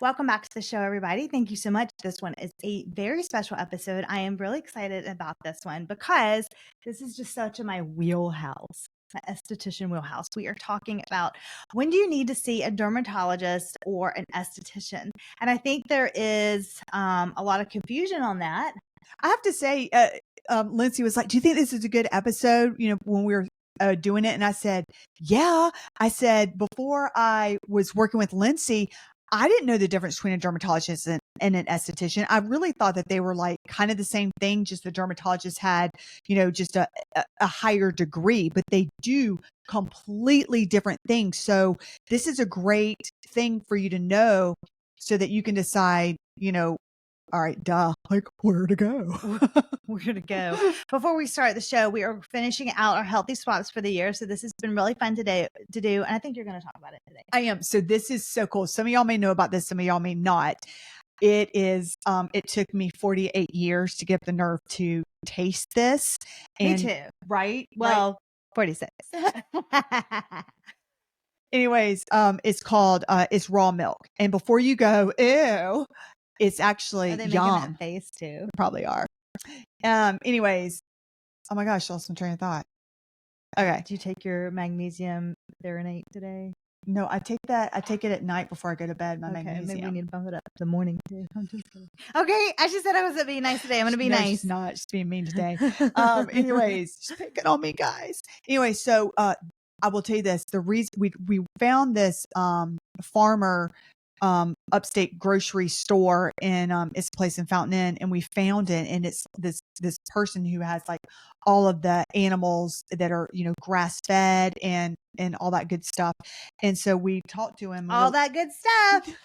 Welcome back to the show, everybody. Thank you so much. This one is a very special episode. I am really excited about this one because this is just such in my wheelhouse, my esthetician wheelhouse. We are talking about when do you need to see a dermatologist or an esthetician? And I think there is a lot of confusion on that. I have to say, Lindsey was like, "Do you think this is a good episode?" You know, when we were doing it, and I said, "Yeah." I said before I was working with Lindsey, I didn't know the difference between a dermatologist and an esthetician. I really thought that they were like kind of the same thing, just the dermatologist had, just a higher degree, but they do completely different things. So this is a great thing for you to know so that you can decide, all right, like where to go. Where to go. Before we start the show, we are finishing out our healthy swaps for the year. So this has been really fun today to do. And I think you're going to talk about it today. I am. So this is so cool. Some of y'all may know about this. Some of y'all may not. It is, it took me 48 years to get the nerve to taste this. Me too. Right? Well, 46. Anyways, it's called, it's raw milk. And before you go, ew, it's actually Are they yum. making that face too? Probably are. Anyways, oh my gosh, I lost my train of thought. Okay. Do you take your magnesium theranostate today? No, I take it at night before I go to bed. My magnesium. Maybe we need to bump it up the morning too. I'm just kidding. Okay, I just said I was being nice today. I'm going to be nice. She's not. She's being mean today. Anyways, she's picking on me, guys. Anyway, so I will tell you this: the reason we found this farmer upstate grocery store in it's a place in Fountain Inn, and we found it, and it's this person who has like all of the animals that are grass fed and all that good stuff. And so we talked to him all that good stuff.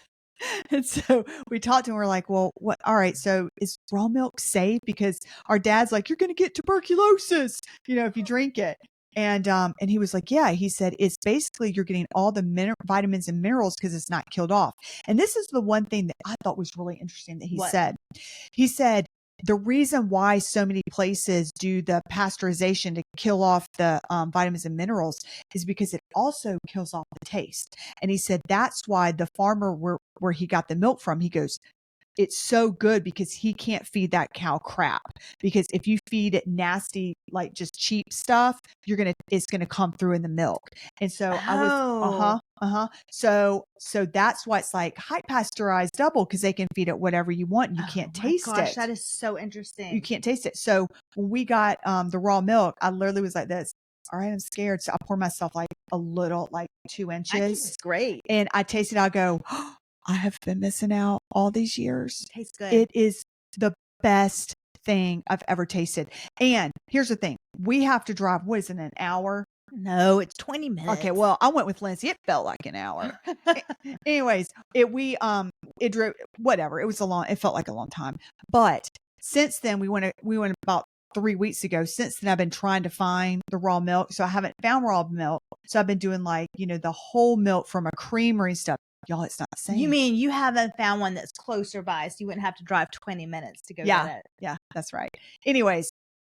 And so we talked to him. We're like, well, what? All right. So is raw milk safe? Because our dad's like, you're going to get tuberculosis, if you drink it. And he was like, yeah, he said, it's basically, you're getting all the vitamins and minerals because it's not killed off. And this is the one thing that I thought was really interesting that he said, the reason why so many places do the pasteurization to kill off the vitamins and minerals is because it also kills off the taste. And he said, that's why the farmer where he got the milk from, he goes, it's so good because he can't feed that cow crap, because if you feed it nasty, like just cheap stuff, it's going to come through in the milk. And so I was, So that's why it's like high pasteurized double, because they can feed it whatever you want. And you can't taste it. That is so interesting. You can't taste it. So when we got the raw milk, I literally was like this. All right, I'm scared. So I pour myself like a little, like 2 inches. It's great. And I taste it. I go, oh, I have been missing out all these years. It tastes good. It is the best thing I've ever tasted. And here's the thing. We have to drive, what is it, an hour? No, it's 20 minutes. Okay, well, I went with Lindsey. It felt like an hour. Anyways, it drove, whatever. It felt like a long time. But since then, we went about 3 weeks ago. Since then, I've been trying to find the raw milk. So I haven't found raw milk. So I've been doing like, the whole milk from a creamery and stuff. Y'all, it's not the same. You mean you haven't found one that's closer by, so you wouldn't have to drive 20 minutes to go get it? Yeah, that's right. Anyways,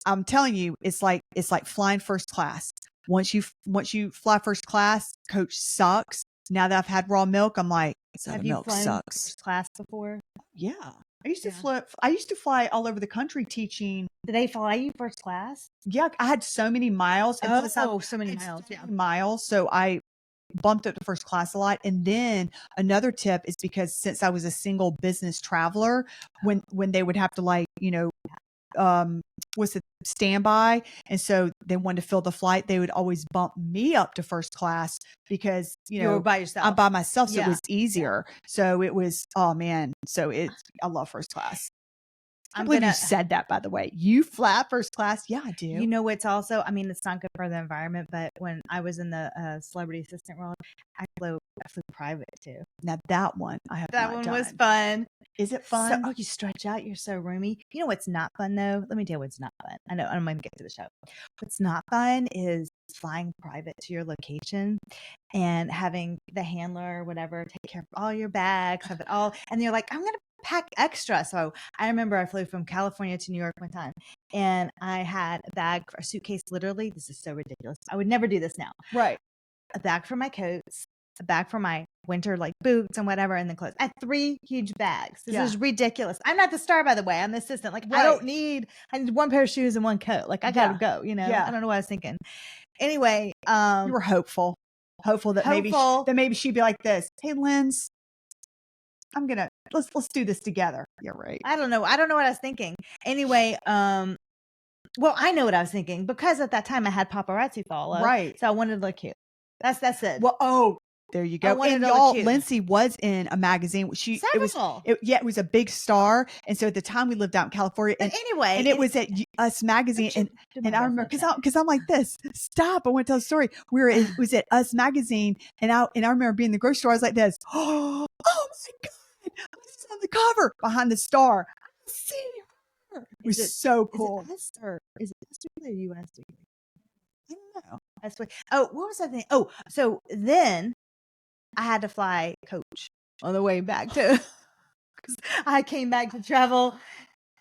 I'm telling you, it's like flying first class. Once you fly first class, coach sucks. Now that I've had raw milk, I'm like, have you milk flown sucks. First class before? Yeah. I used to fly all over the country teaching. Did they fly you first class? Yeah, I had so many miles. So many miles. Yeah. Miles. So I bumped up to first class a lot. And then another tip is because since I was a single business traveler, when they would have to standby, and so they wanted to fill the flight, they would always bump me up to first class because you were by yourself. I'm by myself, so it was easier. So it was, oh man, I love first class. I believe you said that, by the way. You fly first class? Yeah, I do. You know, it's also, I mean, it's not good for the environment, but when I was in the celebrity assistant world, I flew private too. Now that one I have that not one done. Was fun. Is it fun? You stretch out. You're so roomy. You know what's not fun though? Let me tell you what's not fun. I know I'm going to get to the show. What's not fun is flying private to your location and having the handler or whatever take care of all your bags, have it all, and you're like, I'm going to pack extra. So I remember I flew from California to New York one time, and I had a suitcase, literally, this is so ridiculous. I would never do this now. Right. A bag for my coats, a bag for my winter like boots and whatever, and then clothes. I had 3 huge bags. This is ridiculous. I'm not the star, by the way. I'm the assistant. Like I need 1 pair of shoes and 1 coat. Like I gotta go, you know. I don't know what I was thinking. Anyway, you were hopeful that maybe she'd be like this. Hey, Linz, let's do this together. Yeah, right. I don't know what I was thinking. Anyway, well, I know what I was thinking because at that time I had paparazzi follow. Right. So I wanted to look cute. That's it. Well, there you go. And y'all, Lindsey was in a magazine. It was a big star. And so at the time we lived out in California. And anyway, and it was at Us Magazine. And I remember because I'm like this. Stop! I want to tell the story. It was at Us Magazine, and I remember being in the grocery store. I was like this. Oh my God! What's on the cover behind the star? I see her. It was so cool. Is it Esther or US? I don't know. Oh, what was that thing? Oh, so then I had to fly coach on the way back to because I came back to travel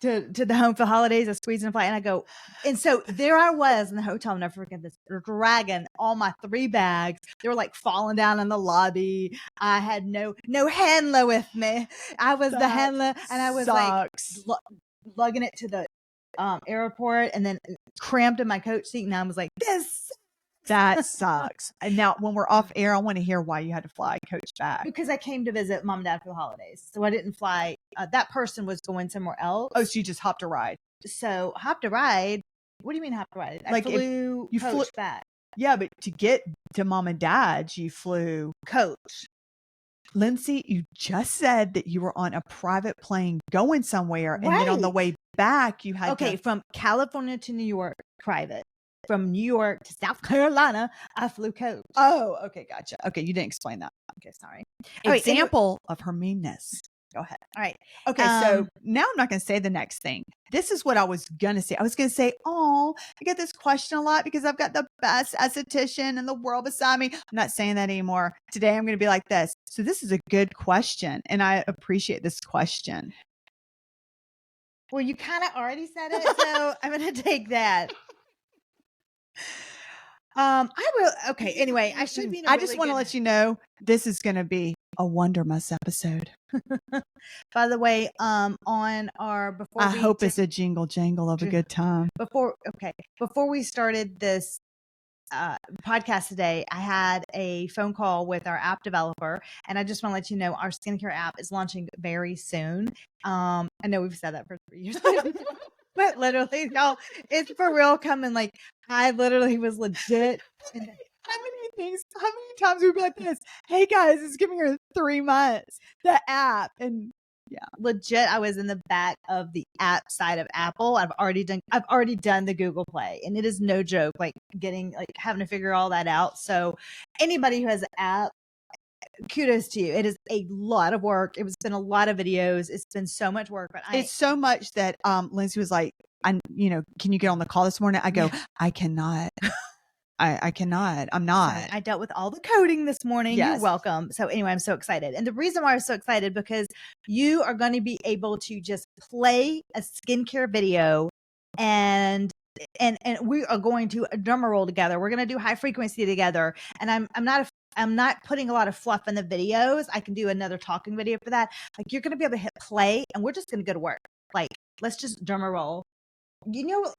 to the home for holidays. I squeezed in a flight, and I go, and so there I was in the hotel. I'll never forget this. Dragging all my 3 bags. They were like falling down in the lobby. I had no handler with me. I was the handler, and I was like lugging it to the airport, and then cramped in my coach seat. And I was like, this. That sucks. And now when we're off air, I want to hear why you had to fly coach back. Because I came to visit mom and dad for the holidays. So I didn't fly. That person was going somewhere else. Oh, so you just hopped a ride. So hopped a ride. What do you mean hopped a ride? I flew coach back. Yeah, but to get to mom and dad's, you flew coach. Lindsey, you just said that you were on a private plane going somewhere. And then on the way back, you had from California to New York, private. From New York to South Carolina, I flew coach. Oh, okay. Gotcha. Okay. You didn't explain that. Okay. Sorry. Example of her meanness. Go ahead. All right. Okay. So now I'm not going to say the next thing. This is what I was going to say. I was going to say, oh, I get this question a lot because I've got the best esthetician in the world beside me. I'm not saying that anymore. Today I'm going to be like this. So this is a good question. And I appreciate this question. Well, you kind of already said it. So I'm going to take that. I will. Okay. Anyway, I should be. I just want to let you know this is going to be a Wondermus episode. By the way, on our before I hope it's a jingle jangle of a good time. Before we started this podcast today, I had a phone call with our app developer, and I just want to let you know our skincare app is launching very soon. I know we've said that for 3 years. But literally, y'all, it's for real coming. Like, I literally was legit. How many times we'd be like this? Hey guys, it's giving her 3 months. The app. And yeah, legit, I was in the back of the app side of Apple. I've already done the Google Play, and it is no joke. Like having to figure all that out. So anybody who has an app, kudos to you. It is a lot of work. It's been a lot of videos. It's been so much work, but it's so much that Lindsey was like, can you get on the call this morning? I go, I cannot. I cannot. I'm not. So I dealt with all the coding this morning. Yes. You're welcome. So anyway, I'm so excited. And the reason why I'm so excited, because you are going to be able to just play a skincare video and we are going to drum roll together. We're going to do high frequency together. And I'm not putting a lot of fluff in the videos. I can do another talking video for that. Like, you're going to be able to hit play, and we're just going to go to work. Like, let's just drum a roll. You know what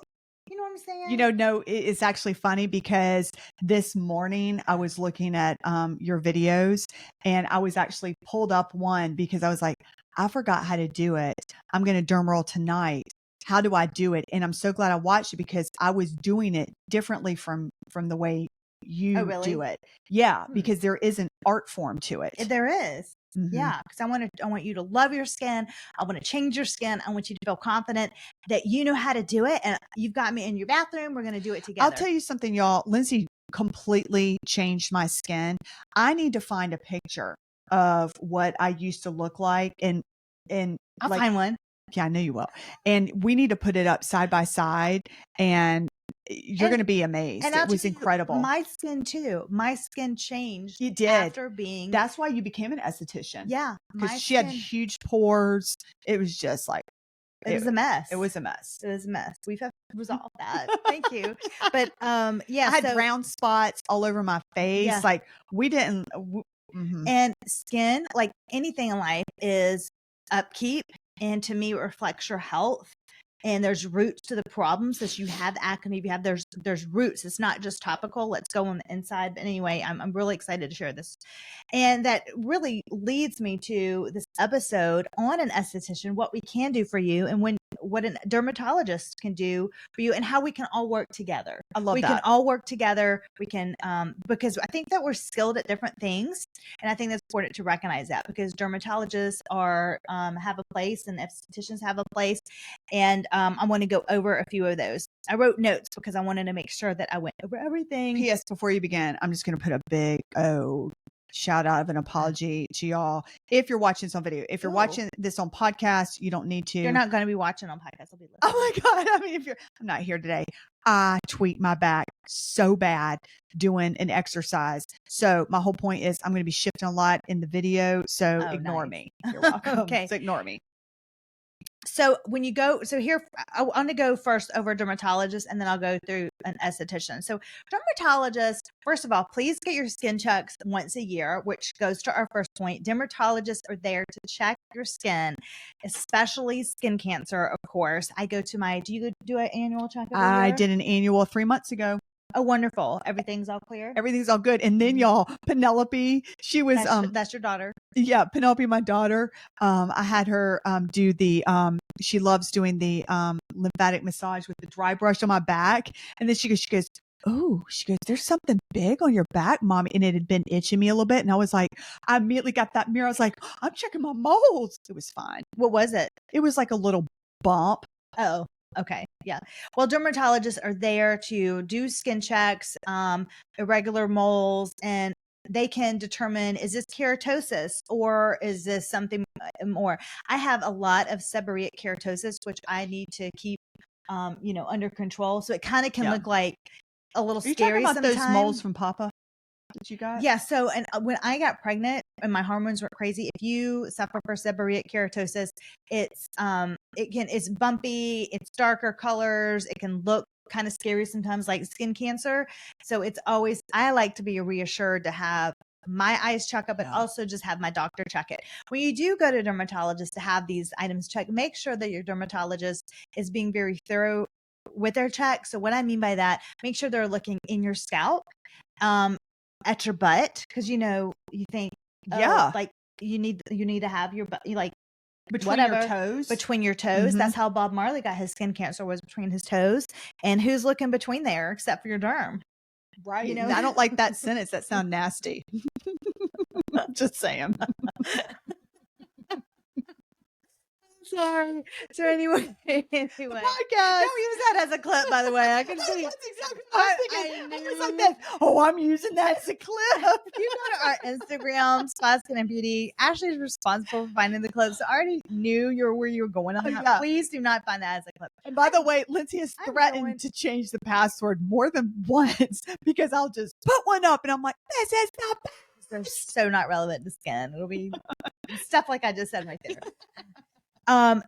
I'm saying? No, it's actually funny because this morning I was looking at your videos, and I was actually pulled up one because I was like, I forgot how to do it. I'm going to drum roll tonight. How do I do it? And I'm so glad I watched it because I was doing it differently from the way you do it. Yeah, because there is an art form to it. There is. Mm-hmm. Yeah, because I want you to love your skin. I want to change your skin. I want you to feel confident that you know how to do it. And you've got me in your bathroom. We're going to do it together. I'll tell you something, y'all. Lindsey completely changed my skin. I need to find a picture of what I used to look like, and I'll find one. Yeah, I know you will. And we need to put it up side by side, and you're going to be amazed. And it was incredible. My skin too. My skin changed. You did. After being. That's why you became an esthetician. Yeah. Because she had huge pores. It was just like. It was a mess. It was a mess. It was a mess. We've resolved that. Thank you. But yeah. I had brown spots all over my face. Yeah. Like, we didn't. Mm-hmm. And skin, like anything in life, is upkeep. And to me, it reflects your health. And there's roots to the problems. That you have acne, if you have, there's roots. It's not just topical. Let's go on the inside. But anyway, I'm really excited to share this. And that really leads me to this episode on an esthetician, what we can do for you, and what a dermatologist can do for you, and how we can all work together. I love we that. can all work together. We can, because I think that we're skilled at different things. And I think that's important to recognize that, because dermatologists have a place, and estheticians have a place. And I want to go over a few of those. I wrote notes because I wanted to make sure that I went over everything. P.S. Before you begin, I'm just going to put a big shout out of an apology to y'all. If you're watching this on video, if you're watching this on podcast, you don't need to. You're not going to be watching on podcast. I'll be listening. Oh my God. I mean, I'm not here today. I tweaked my back so bad doing an exercise. So my whole point is I'm going to be shifting a lot in the video. So ignore me. You're welcome. Okay. So ignore me. So when you go, so here, I want to go first over dermatologist, and then I'll go through an esthetician. So dermatologist, first of all, please get your skin checks once a year, which goes to our first point. Dermatologists are there to check your skin, especially skin cancer, of course. I go to do you do an annual checkup? I did an annual 3 months ago. Oh, wonderful. Everything's all clear? Everything's all good. And then y'all, Penelope, she was, that's your daughter. Yeah. Penelope, my daughter, I had her, do the, she loves doing the, lymphatic massage with the dry brush on my back. And then she goes, oh, there's something big on your back, Mommy. And it had been itching me a little bit. And I was like, I immediately got that mirror. I was like, I'm checking my moles. It was fine. What was it? It was like a little bump. Oh, okay. Yeah. Well, dermatologists are there to do skin checks, irregular moles, and they can determine, is this keratosis or is this something more? I have a lot of seborrheic keratosis, which I need to keep, under control. So it kind of can look like a little scary about sometimes. Those moles from Papa that you got? Yeah. So, and when I got pregnant and my hormones were crazy, if you suffer from seborrheic keratosis, it's bumpy, it's darker colors, it can look kind of scary sometimes, like skin cancer. So I like to be reassured to have my eyes check up, but also just have my doctor check it. When you do go to a dermatologist to have these items checked, make sure that your dermatologist is being very thorough with their check. So what I mean by that, make sure they're looking in your scalp, at your butt, because you think, like you need to have your butt, like between your toes. Mm-hmm. That's how Bob Marley got his skin cancer, was between his toes. And who's looking between there except for your derm? Right. I don't like that sentence. That sounds nasty. Just saying. Sorry. So anyway. Podcast. Don't use that as a clip, by the way. I can see. That's exactly what I was thinking. I was like that. Oh, I'm using that as a clip. If you go to our Instagram, spaskinandbeauty, Ashley's responsible for finding the clips. So I already knew where you were going on that. Yeah. Please do not find that as a clip. And by the way, Lindsey has threatened to change the password more than once, because I'll just put one up and I'm like, this is not bad. They're so not relevant to skin. It'll be stuff like I just said right there.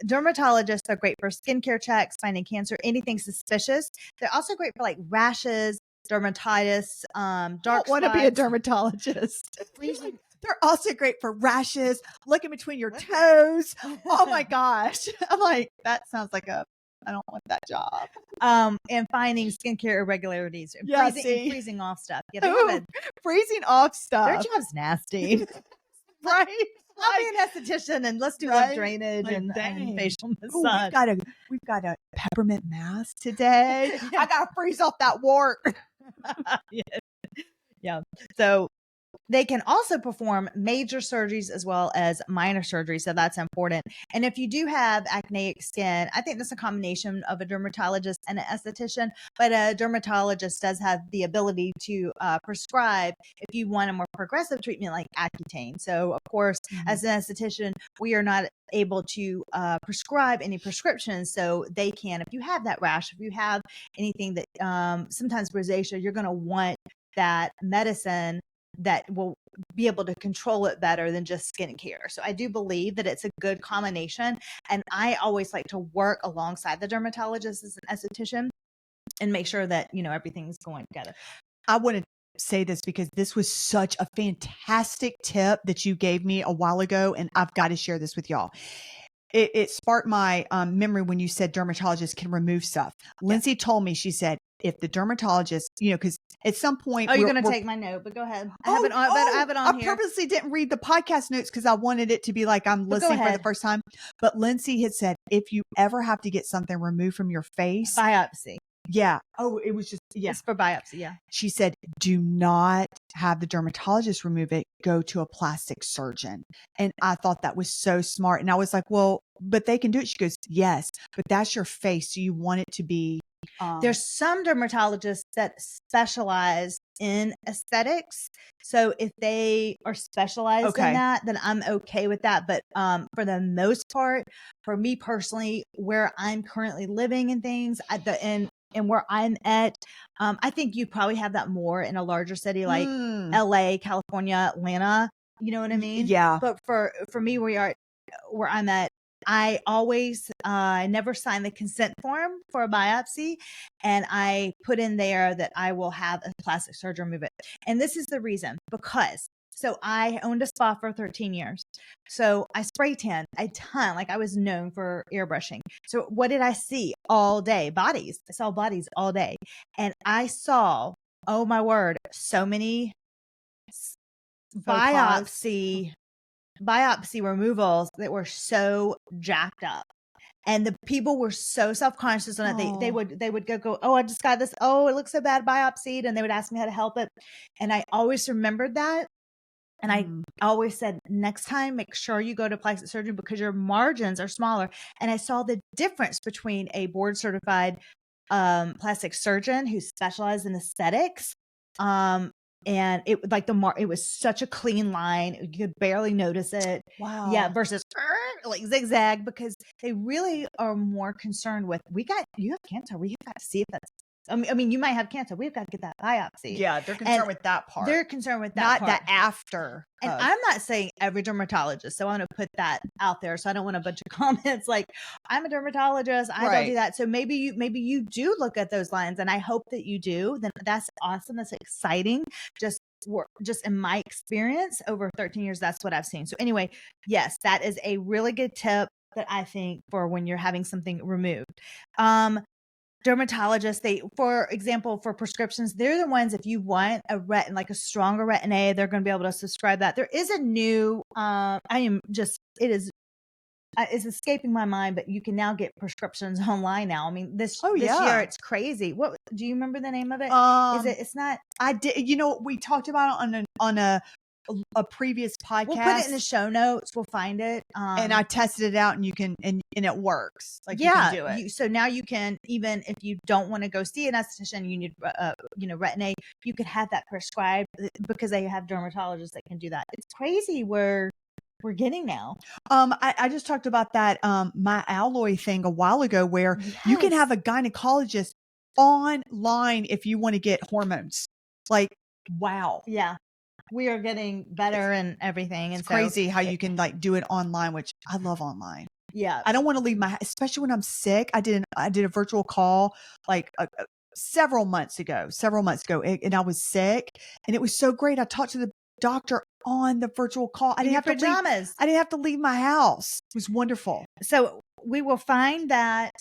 Dermatologists are great for skincare checks, finding cancer, anything suspicious. They're also great for like rashes, dermatitis, dark spots. Want to be a dermatologist. They're also great for rashes, looking between your toes. Oh my gosh. I'm like, that sounds like I don't want that job. And finding skincare irregularities, and freezing off stuff. Yeah, freezing off stuff. Their job's nasty. Right? I'll be an esthetician and let's do lip drainage and facial massage. We've got a peppermint mask today. I gotta freeze off that wart. Yeah. So they can also perform major surgeries as well as minor surgeries. So that's important. And if you do have acneic skin, I think that's a combination of a dermatologist and an esthetician, but a dermatologist does have the ability to prescribe if you want a more progressive treatment like Accutane. So of course, as an esthetician, we are not able to prescribe any prescriptions. So they can, if you have that rash, if you have anything that sometimes rosacea, you're going to want that medicine that will be able to control it better than just skincare. So I do believe that it's a good combination. And I always like to work alongside the dermatologist as an esthetician and make sure that, everything's going together. I want to say this because this was such a fantastic tip that you gave me a while ago, and I've got to share this with y'all. It sparked my memory when you said dermatologists can remove stuff. Lindsay told me, she said, if the dermatologist, because at some point, you're going to take my note, but go ahead. I have it on I here. purposely didn't read the podcast notes because I wanted it to be like I'm listening for the first time. But Lindsay had said, if you ever have to get something removed from your face, biopsy. Yeah. Oh, it was just, It's for biopsy. Yeah. She said, do not have the dermatologist remove it. Go to a plastic surgeon. And I thought that was so smart. And I was like, well, but they can do it. She goes, yes, but that's your face. So you want it to be. There's some dermatologists that specialize in aesthetics. So if they are specialized in that, then I'm okay with that. But for the most part, for me personally, where I'm currently living and things and where I'm at, I think you probably have that more in a larger city like LA, California, Atlanta. You know what I mean? Yeah. But for me, where I'm at, I always never sign the consent form for a biopsy, and I put in there that I will have a plastic surgeon remove it. And this is the reason, because so I owned a spa for 13 years. So I spray tan a ton. Like I was known for airbrushing. So what did I see all day? Bodies. I saw bodies all day. And I saw, oh my word, so many biopsy removals that were so jacked up. And the people were so self-conscious on it. They would go, oh, I just got this. Oh, it looks so bad, biopsied. And they would ask me how to help it. And I always remembered that. And I always said, next time, make sure you go to plastic surgery because your margins are smaller. And I saw the difference between a board certified plastic surgeon who specialized in aesthetics. And it it was such a clean line. You could barely notice it. Wow. Yeah. Versus like zigzag, because they really are more concerned with, you have cancer. We have got to see if that's, I mean, you might have cancer. We've got to get that biopsy. Yeah. They're concerned with that part. They're concerned with that Not part. the after. And I'm not saying every dermatologist, so I want to put that out there. So I don't want a bunch of comments like, I'm a dermatologist, I don't do that. So maybe you do look at those lines, and I hope that you do. Then that's awesome. That's exciting. Just in my experience over 13 years, that's what I've seen. So anyway, yes, that is a really good tip that I think for when you're having something removed. Dermatologists, for example, for prescriptions, they're the ones, if you want like a stronger retin A, they're going to be able to subscribe that. There is a new, it's escaping my mind, but you can now get prescriptions online now. I mean, this year, it's crazy. What, do you remember the name of it? It's not, I did, we talked about it on a previous podcast. We'll put it in the show notes. We'll find it. And I tested it out, and you can, and it works. Like, you can do it. So now you can, even if you don't want to go see an esthetician, you need, retin A, you could have that prescribed because they have dermatologists that can do that. It's crazy where we're getting now. I just talked about that, my alloy thing a while ago, where you can have a gynecologist online if you want to get hormones. Like, wow. Yeah. We are getting better and everything. And it's crazy how you can like do it online, which I love online. Yeah. I don't want to leave especially when I'm sick. I did a virtual call like several months ago, and I was sick, and it was so great. I talked to the doctor on the virtual call. I didn't have to leave my house. It was wonderful. So we will find that.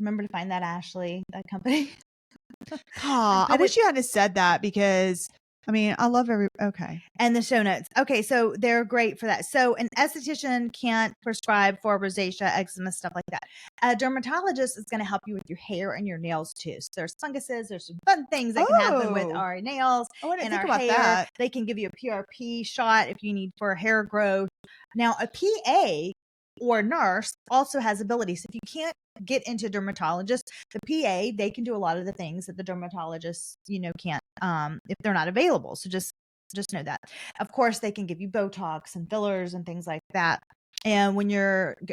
Remember to find that, Ashley, that company. I wish you hadn't said that, because I mean, I love okay. And the show notes. Okay. So they're great for that. So an esthetician can't prescribe for rosacea, eczema, stuff like that. A dermatologist is going to help you with your hair and your nails too. So there's funguses. There's some fun things that can happen with our nails and our hair. That. They can give you a PRP shot if you need for hair growth. Now a PA or nurse also has abilities. If you can't get into dermatologist, the PA, they can do a lot of the things that the dermatologists, can't, if they're not available. So just know that. Of course, they can give you Botox and fillers and things like that. And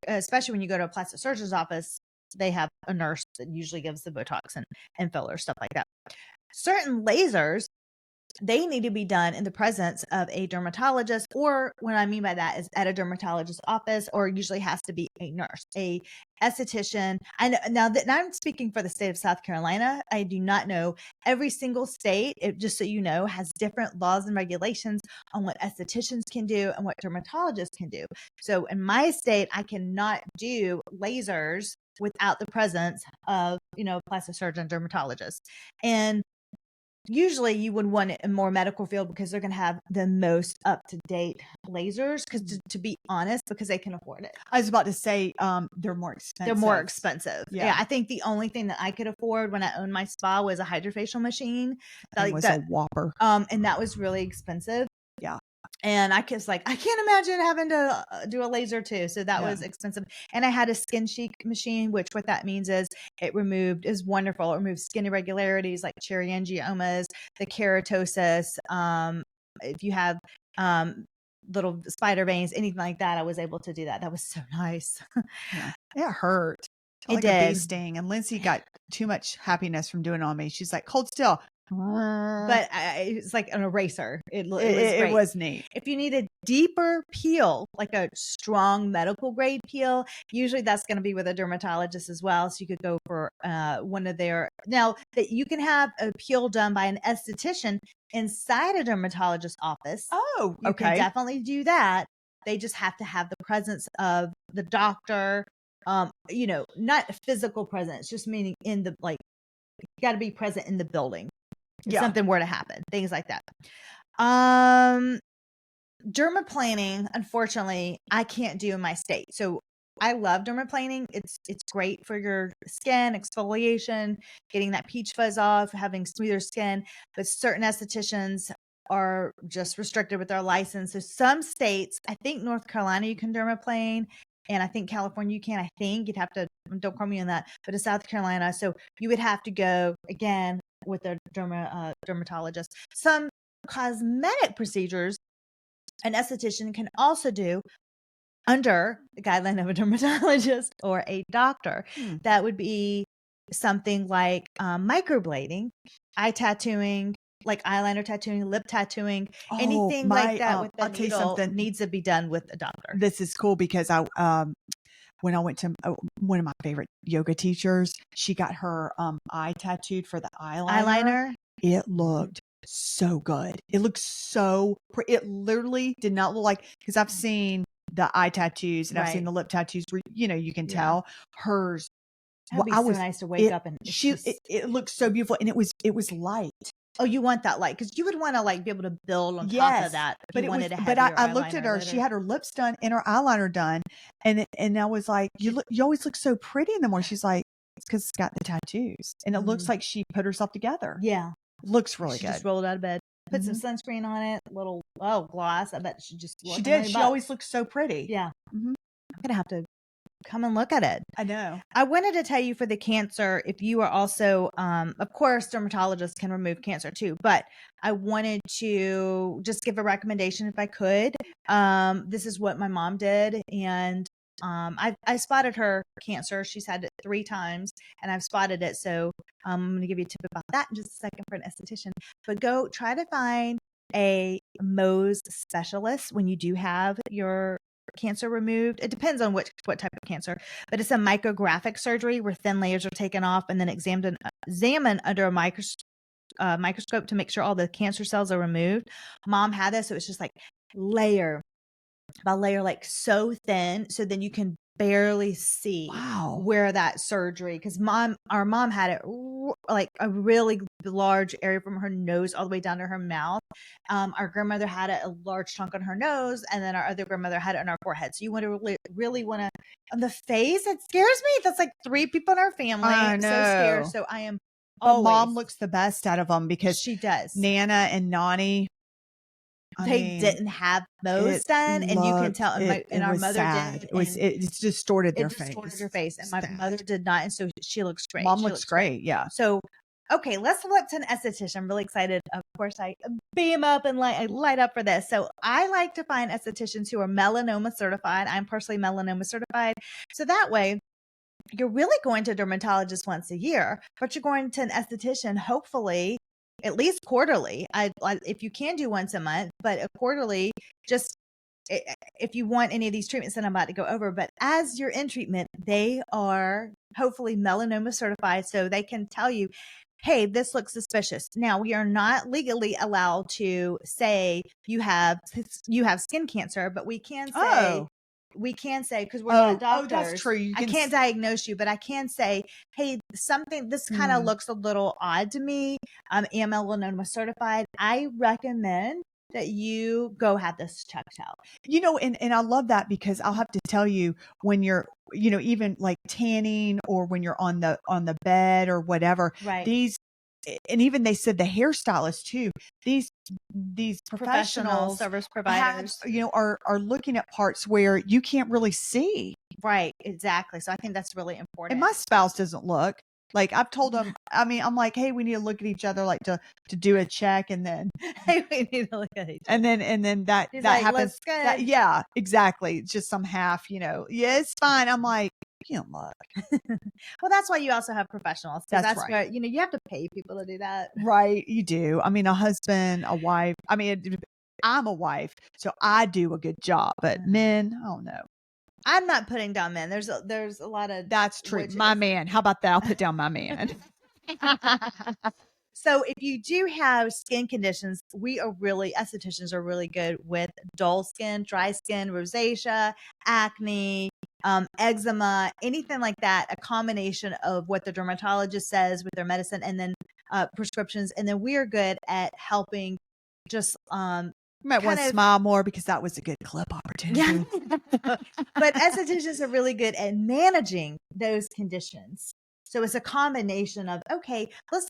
especially when you go to a plastic surgeon's office, they have a nurse that usually gives the Botox and filler, stuff like that. Certain lasers they need to be done in the presence of a dermatologist, or what I mean by that is at a dermatologist's office, or usually has to be a nurse, a esthetician. And now that I'm speaking for the state of South Carolina, I do not know every single state, just so you know, has different laws and regulations on what estheticians can do and what dermatologists can do. So in my state, I cannot do lasers without the presence of, plastic surgeon, dermatologist. And usually you would want it in more medical field because they're going to have the most up-to-date lasers, because to be honest, because they can afford it. I was about to say, they're more expensive. They're more expensive. Yeah. I think the only thing that I could afford when I owned my spa was a hydrofacial machine. That was a whopper. And that was really expensive. Yeah. And I was like, I can't imagine having to do a laser too. So that was expensive. And I had a skin chic machine, which what that means is is wonderful. It removes skin irregularities like cherangiomas, the keratosis. If you have little spider veins, anything like that, I was able to do that. That was so nice. Yeah. It hurt. Like a bee sting. And Lindsay got too much happiness from doing it on me. She's like, hold still. But it's like an eraser. It was neat. If you need a deeper peel, like a strong medical grade peel, usually that's going to be with a dermatologist as well. So you could go for one of their, now that you can have a peel done by an esthetician inside a dermatologist's office. Oh, you can definitely do that. They just have to have the presence of the doctor, not a physical presence, just meaning in the, like, you got to be present in the building. If something were to happen, things like that. Dermaplaning, unfortunately, I can't do in my state. So I love dermaplaning. It's great for your skin, exfoliation, getting that peach fuzz off, having smoother skin. But certain estheticians are just restricted with their license. So some states, I think North Carolina, you can dermaplane. And I think California, you can. I think you'd have to, don't quote me on that, but in South Carolina. So you would have to go again with a dermatologist. Some cosmetic procedures an esthetician can also do under the guideline of a dermatologist or a doctor. That would be something like microblading, eye tattooing, like eyeliner tattooing, lip tattooing, anything like that with the I'll needle tell you something needs to be done with a doctor. This is cool because when I went to one of my favorite yoga teachers, she got her eye tattooed for the eyeliner. It looked so good. It looked so pretty. It literally did not look like, because I've seen the eye tattoos and I've seen the lip tattoos where, you can tell hers. That'd be so nice to wake up and it looked so beautiful, and it was light. Oh, you want that light, because you would want to be able to build on top of that. But I looked at her. Later. She had her lips done and her eyeliner done, and I was like, you always look so pretty in the morning. She's like, it's because it's got the tattoos, and it looks like she put herself together. Yeah, it looks really she good. Just rolled out of bed, put some sunscreen on it, little gloss. I bet she did. She always looks so pretty. Yeah, I'm gonna have to come and look at it. I know. I wanted to tell you for the cancer, if you are also, of course, dermatologists can remove cancer too, but I wanted to just give a recommendation if I could. This is what my mom did. And I spotted her cancer. She's had it 3 times and I've spotted it. So I'm going to give you a tip about that in just a second for an esthetician. But go try to find a Mohs specialist when you do have your cancer removed. It depends on what type of cancer, but it's a micrographic surgery where thin layers are taken off and then examined under a microscope to make sure all the cancer cells are removed. Mom had this, so it's just like layer by layer, like so thin, so then you can barely see where that surgery, because our mom had it like a really large area from her nose all the way down to her mouth. Our grandmother had it a large chunk on her nose, and then our other grandmother had it on our forehead. So you want to really want to on the face. It scares me. That's like 3 people in our family. I'm so scared. So I am. But mom looks the best out of them because she does. Nana and Nani, they didn't have Mohs done, and you can tell. And our mother sad. did. It distorted their face. Distorted her face, and my mother did not, and so she looks great. Mom looks great. Yeah. So, okay, let's look to an esthetician. I'm really excited. Of course, I beam up and light up for this. So I like to find estheticians who are melanoma certified. I'm personally melanoma certified, so that way you're really going to a dermatologist once a year, but you're going to an esthetician hopefully at least quarterly. If you can do once a month, but quarterly, just if you want any of these treatments that I'm about to go over. But as you're in treatment, they are hopefully melanoma certified, so they can tell you, hey, this looks suspicious. Now, we are not legally allowed to say you have skin cancer, but we can say, because we're not doctors. That's true. I can't diagnose you, but I can say, hey, this kind of looks a little odd to me. I am melanoma certified. I recommend that you go have this checked out. And I love that, because I'll have to tell you, when you're, even like tanning, or when you're on the bed or whatever, right? And even they said the hairstylists too, these professional service providers, are looking at parts where you can't really see. Right. Exactly. So I think that's really important. And my spouse doesn't look. Like, I've told him, I'm like, hey, we need to look at each other, like to do a check, and then hey, we need to look at each other. And then that He's that like, happens. looks good. Yeah, exactly. It's just some half, yeah, it's fine. I'm like, you don't look. Well, that's why you also have professionals. That's right. Where, you have to pay people to do that. Right. You do. I mean, a husband, a wife. I mean, I'm a wife, so I do a good job, but men, I don't know. I'm not putting down men. There's a lot of. That's true. My man. How about that? I'll put down my man. So if you do have skin conditions, estheticians are really good with dull skin, dry skin, rosacea, acne, eczema, anything like that, a combination of what the dermatologist says with their medicine, and then prescriptions. And then we are good at helping just you might want to smile more, because that was a good clip opportunity. Yeah. But estheticians are really good at managing those conditions. So it's a combination of, okay, let's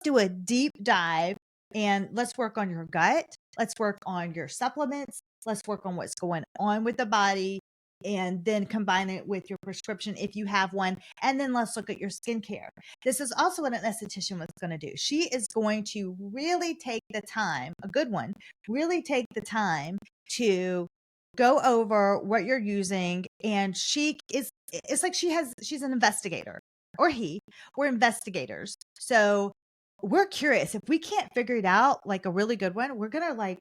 do a deep dive, and let's work on your gut. Let's work on your supplements. Let's work on what's going on with the body, and then combine it with your prescription if you have one. And then let's look at your skincare. This is also what an esthetician was going to do. She is going to really take the time, really take the time to go over what you're using. And it's like she's an investigator, or we're investigators. So we're curious. If we can't figure it out, like a really good one, we're going to like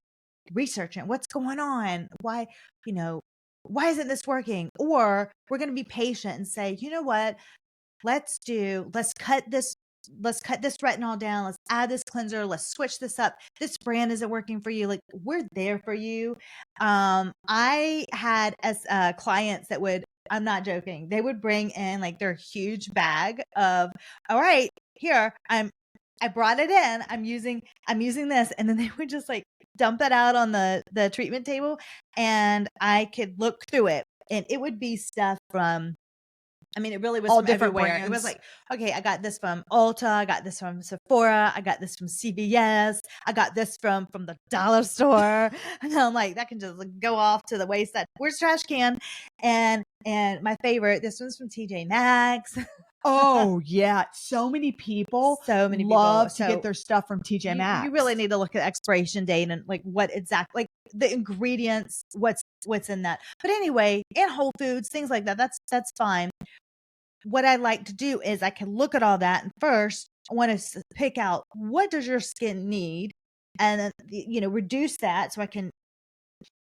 research it. What's going on? Why isn't this working? Or we're going to be patient and say, you know what, let's cut this retinol down. Let's add this cleanser. Let's switch this up. This brand isn't working for you. Like, we're there for you. I had clients that I'm not joking, they would bring in like their huge bag of, all right, here, I brought it in. I'm using this. And then they would just like dump it out on the treatment table, and I could look through it, and it would be stuff from, it really was all from different everywhere. brands. It was like, okay, I got this from Ulta. I got this from Sephora. I got this from CVS. I got this from the dollar store. And I'm like, that can just like go off to the wayside. Where's the trash can? And my favorite, this one's from TJ Maxx. Oh yeah, so many people love to get their stuff from TJ Maxx. You really need to look at expiration date and like what exactly, like the ingredients, what's in that. But anyway, in Whole Foods, things like that, that's fine. What I like to do is I can look at all that, and first I want to pick out, what does your skin need, and then reduce that so I can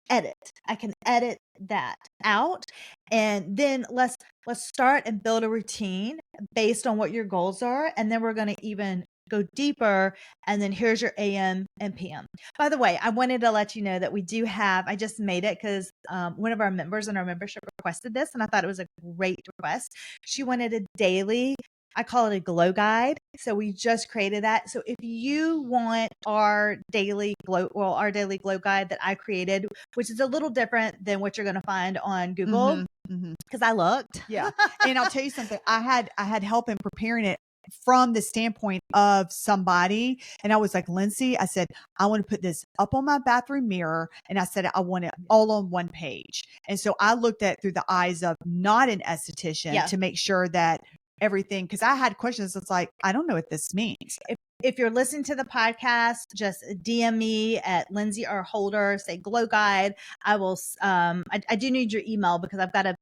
edit that out. And then let's start and build a routine based on what your goals are. And then we're going to even go deeper. And then here's your AM and PM. By the way, I wanted to let you know that we do have, I just made it because one of our members in our membership requested this, and I thought it was a great request. She wanted a daily, I call it a glow guide. So we just created that. So if you want our daily glow guide that I created, which is a little different than what you're going to find on Google, because I looked. Yeah. And I'll tell you something, I had help in preparing it from the standpoint of somebody. And I was like, Lindsey, I said, I want to put this up on my bathroom mirror. And I said, I want it all on one page. And so I looked at it through the eyes of not an esthetician to make sure that everything, because I had questions. It's like, I don't know what this means. If you're listening to the podcast, just DM me at Lindsey R. Holder, say glow guide. I will, I do need your email because I've got to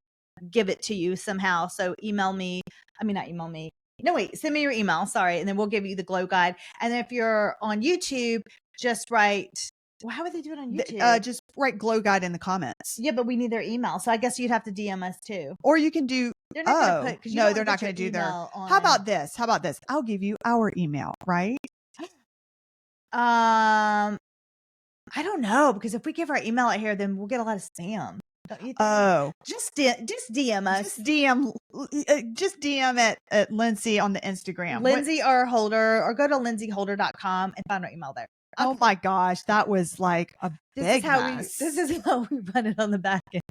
give it to you somehow. So not email me, No, wait, send me your email. Sorry. And then we'll give you the glow guide. And then if you're on YouTube, just write, well, how would they do it on YouTube? Just write glow guide in the comments. Yeah, but we need their email. So I guess you'd have to DM us too. Or you can do, They're not going to put, because no, they're not going to do their, how about this? How about this? I'll give you our email, right? I don't know, because if we give our email out here, then we'll get a lot of spam. Don't you think? Oh, just DM us. Just DM at Lindsey on the Instagram. Lindsey or Holder, or go to lindseyholder.com and find our email there. Okay. Oh my gosh, that was like a big mess. This is how we run it on the back end.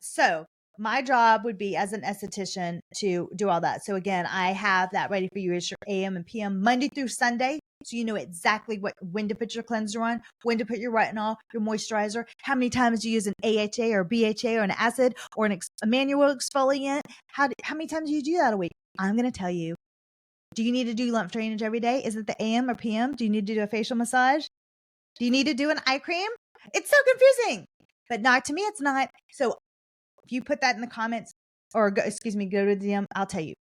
So my job would be as an esthetician to do all that. So again, I have that ready for you as your AM and PM Monday through Sunday. So you know exactly when to put your cleanser on, when to put your retinol, your moisturizer, how many times you use an AHA or BHA or an acid or a manual exfoliant. How many times do you do that a week? I'm going to tell you. Do you need to do lymph drainage every day? Is it the AM or PM? Do you need to do a facial massage? Do you need to do an eye cream? It's so confusing, but not to me. It's not. So if you put that in the comments or go to the DM, I'll tell you.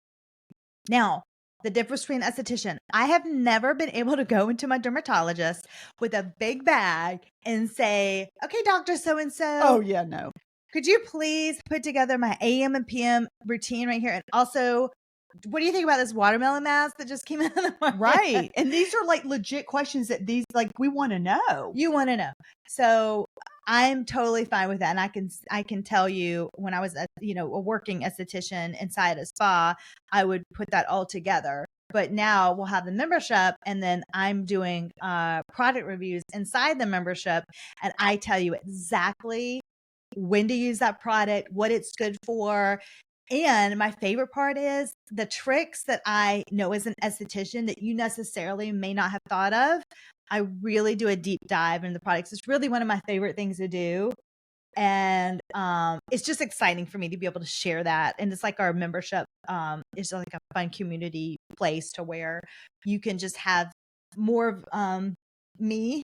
Now, the difference between esthetician. I have never been able to go into my dermatologist with a big bag and say, okay, Dr. So-and-so. Oh yeah, no. Could you please put together my AM and PM routine right here? And also, what do you think about this watermelon mask that just came out of the market? Right. And these are like legit questions that we want to know. You want to know. So I'm totally fine with that. And I can tell you when I was a working esthetician inside a spa, I would put that all together. But now we'll have the membership, and then I'm doing product reviews inside the membership. And I tell you exactly when to use that product, what it's good for. And my favorite part is the tricks that I know as an esthetician that you necessarily may not have thought of. I really do a deep dive into the products. It's really one of my favorite things to do. And it's just exciting for me to be able to share that. And it's like our membership is like a fun community place to where you can just have more of me.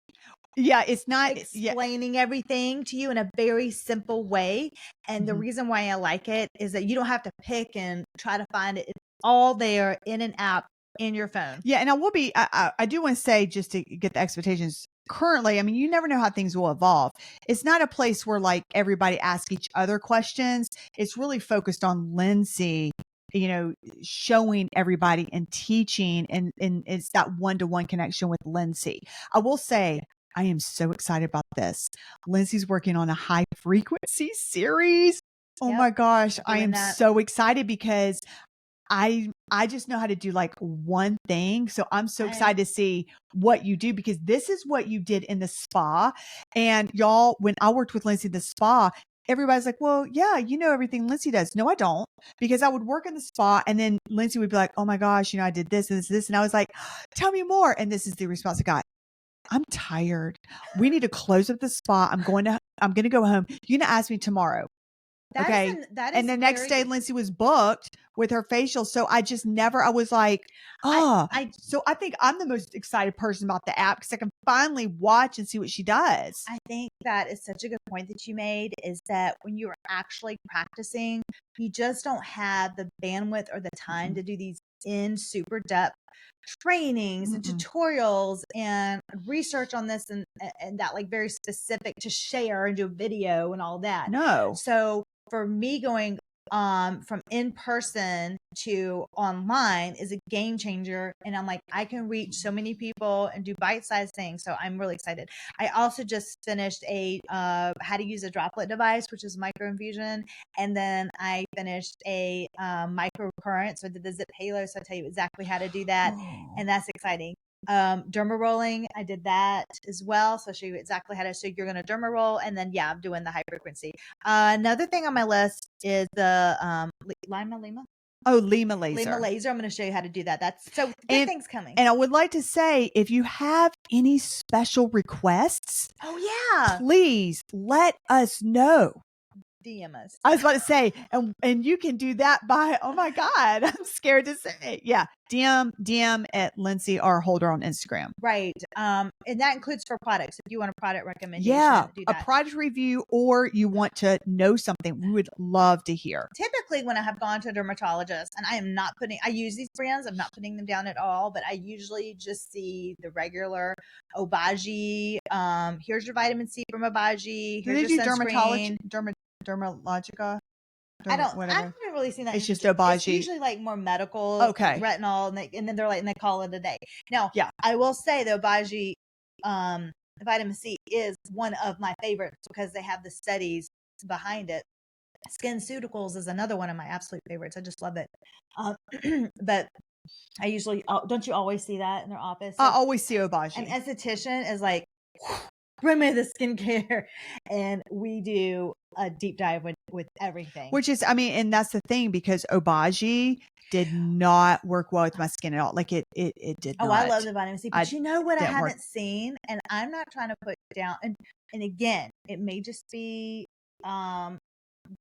Yeah, it's not explaining everything to you in a very simple way. And the reason why I like it is that you don't have to pick and try to find it. It's all there in an app in your phone. Yeah. And I do want to say, just to get the expectations currently, I mean, you never know how things will evolve. It's not a place where like everybody asks each other questions. It's really focused on Lindsey, showing everybody and teaching. And it's that one-to-one connection with Lindsey. I will say, I am so excited about this. Lindsey's working on a high frequency series. Oh my gosh. I am so excited because I just know how to do like one thing. So I'm so excited to see what you do, because this is what you did in the spa. And y'all, when I worked with Lindsey in the spa, everybody's like, well, yeah, you know everything Lindsey does. No, I don't, because I would work in the spa and then Lindsey would be like, oh my gosh, I did this and this. And I was like, tell me more. And this is the response I got. I'm tired. We need to close up the spa. I'm going to go home. You're going to ask me tomorrow. Okay. And the next day, Lindsey was booked with her facial. So I was like, so I think I'm the most excited person about the app, because I can finally watch and see what she does. I think that is such a good point that you made, is that when you are actually practicing, you just don't have the bandwidth or the time to do these in super depth trainings and tutorials and research on this and that, like very specific to share and do a video and all that. No. So for me, going from in person to online is a game changer. And I'm like, I can reach so many people and do bite-sized things. So I'm really excited. I also just finished a how to use a droplet device, which is microinfusion. And then I finished a microcurrent. So I did the zip halo. So I tell you exactly how to do that. And that's exciting. Derma rolling, I did that as well. So I'll show you exactly how to. So you're going to derma roll, and then I'm doing the high frequency. Another thing on my list is the Lima. Oh, Lima laser. Lima laser. I'm going to show you how to do that. That's so good things coming. And I would like to say, if you have any special requests, oh yeah, please let us know. DM us. I was about to say, and you can do that by, oh my God, I'm scared to say it. Yeah. DM at Lindsey or Holder on Instagram. Right. And that includes for products. If you want a product recommendation, Yeah. do A that. product review, or you want to know something, we would love to hear. Typically when I have gone to a dermatologist, and I use these brands, I'm not putting them down at all, but I usually just see the regular Obagi. Here's your vitamin C from Obagi. Here's your sunscreen. Dermatologica? I haven't Whatever. really seen that. It's just Obagi. It's usually like more medical, okay, retinol, and then they call it a day. Now, yeah, I will say the Obagi vitamin C is one of my favorites because they have the studies behind it. SkinCeuticals is another one of my absolute favorites. I just love it. But I usually, don't you always see that in their office? I always see Obagi. An esthetician is like, bring me the skincare, and we do a deep dive with everything. Which is, I mean, and that's the thing, because Obagi did not work well with my skin at all. Like it did not. Oh, I love the vitamin C, but you know what I haven't work. seen, and I'm not trying to put down, and again, it may just be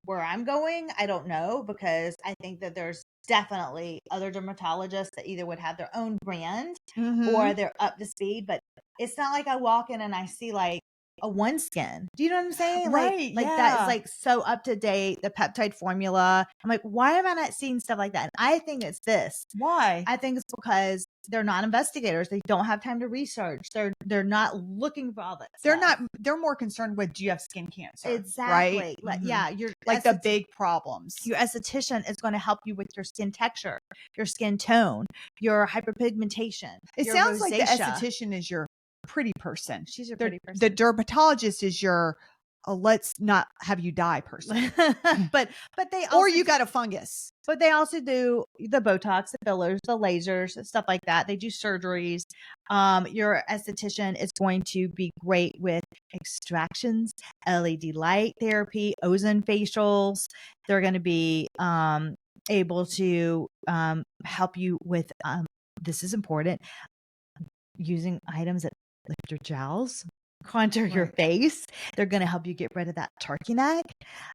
where I'm going. I don't know, because I think that there's definitely other dermatologists that either would have their own brand or they're up to speed, but it's not like I walk in and I see like a OneSkin. Do you know what I'm saying? Right. Like yeah. that's like so up to date, the peptide formula. I'm like, why am I not seeing stuff like that? And I think it's this. Why? I think it's because they're not investigators. They don't have time to research. They're not looking for all that stuff. They're more concerned with, do you have skin cancer? Exactly. Right? Yeah. You're like the big problems. Your esthetician is going to help you with your skin texture, your skin tone, your hyperpigmentation. It your sounds rosacea. like the esthetician is your pretty person. She's your pretty person. The dermatologist is your let's not have you die person. but they also, or you got a fungus. But they also do the Botox, the fillers, the lasers, stuff like that. They do surgeries. Your esthetician is going to be great with extractions, LED light therapy, ozone facials. They're going to be able to help you with this is important, using items that lift your jowls, contour your face. They're going to help you get rid of that turkey neck.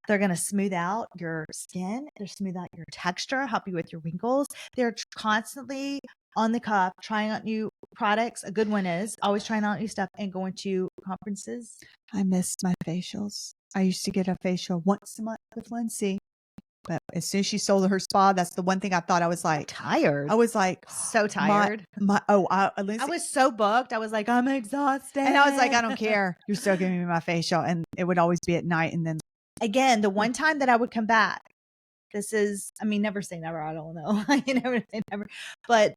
They're going to smooth out your skin. They're smooth out your texture, help you with your wrinkles. They're constantly on the cuff, trying out new products. A good one is always trying out new stuff and going to conferences. I miss my facials. I used to get a facial once a month with Lindsey. But as soon as she sold her spa, that's the one thing I thought. I was like tired. I was like so tired. Lindsey, I was so booked. I was like, I'm exhausted. And I was like, I don't care. You're still giving me my facial. And it would always be at night. And then again, the one time that I would come back, this is, I mean, never say never. I don't know. You never say never. But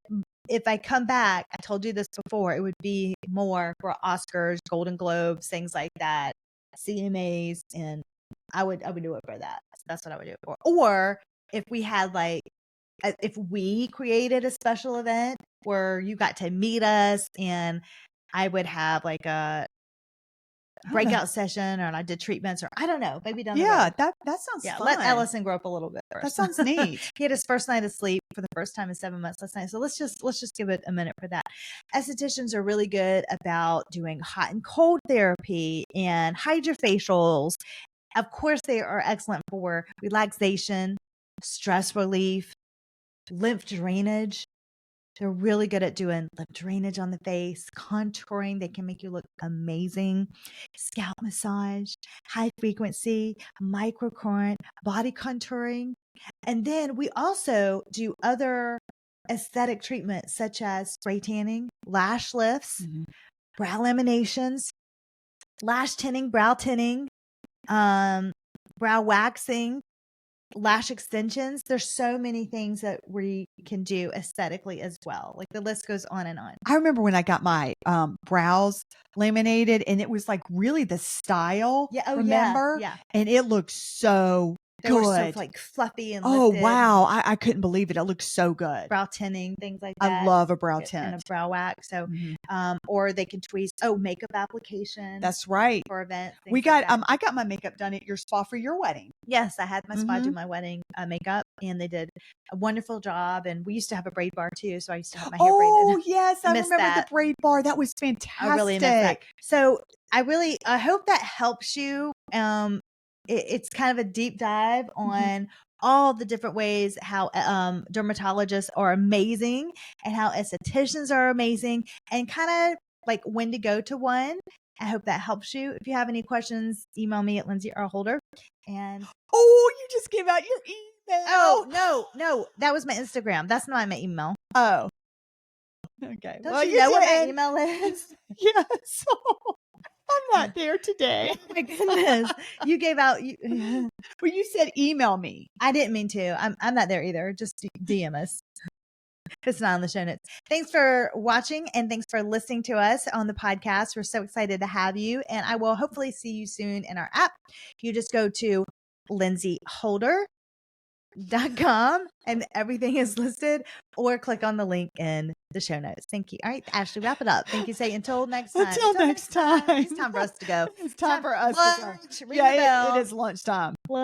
if I come back, I told you this before, it would be more for Oscars, Golden Globes, things like that, CMAs, and I would do it for that. That's what I would do it for. Or if we had if we created a special event where you got to meet us, and I would have like a breakout session, or I did treatments, or I don't know, maybe down the road. that sounds fun. Let Ellison grow up a little bit first. That sounds neat. He had his first night of sleep for the first time in 7 months last night. So let's just give it a minute for that. Estheticians are really good about doing hot and cold therapy and hydrofacials. Of course, they are excellent for relaxation, stress relief, lymph drainage. They're really good at doing lymph drainage on the face, contouring. They can make you look amazing. Scalp massage, high frequency, microcurrent, body contouring. And then we also do other aesthetic treatments such as spray tanning, lash lifts, brow laminations, lash tinning, brow tinning, brow waxing, lash extensions. There's so many things that we can do aesthetically as well. Like the list goes on and on. I remember when I got my brows laminated, and it was like really the style. Yeah. Oh, remember? Yeah. And it looked so They were so like fluffy and oh lifted. wow, I couldn't believe it. It looked so good. Brow tinning, things like that. I love a brow tint and a brow wax. So, or they can tweeze. Oh, makeup application. That's right. For events. We got I got my makeup done at your spa for your wedding. Yes, I had my spa do my wedding makeup, and they did a wonderful job. And we used to have a braid bar too, so I used to have my hair braided. Oh yes, I remember the braid bar. That was fantastic. I really miss that. So I hope that helps you. it's kind of a deep dive on all the different ways how dermatologists are amazing and how estheticians are amazing, and kind of like when to go to one. I hope that helps you. If you have any questions, email me at Lindsey R. Holder. And you just gave out your email. Oh, no, that was my Instagram. That's not my email. Oh, okay. Don't you know what my email is? Yes. I'm not there today. Oh my goodness. You gave out. Well, you said email me. I didn't mean to. I'm not there either. Just DM us. It's not on the show notes. Thanks for watching, and thanks for listening to us on the podcast. We're so excited to have you, and I will hopefully see you soon in our app. You just go to lindseyholder.com and everything is listed, or click on the link in the show notes. Thank you. All right, Ashley, wrap it up. Thank you. Say until next time. Until next time. It's time for us to go. It's time for us to go. Ring the bell. It is lunchtime. Lunch.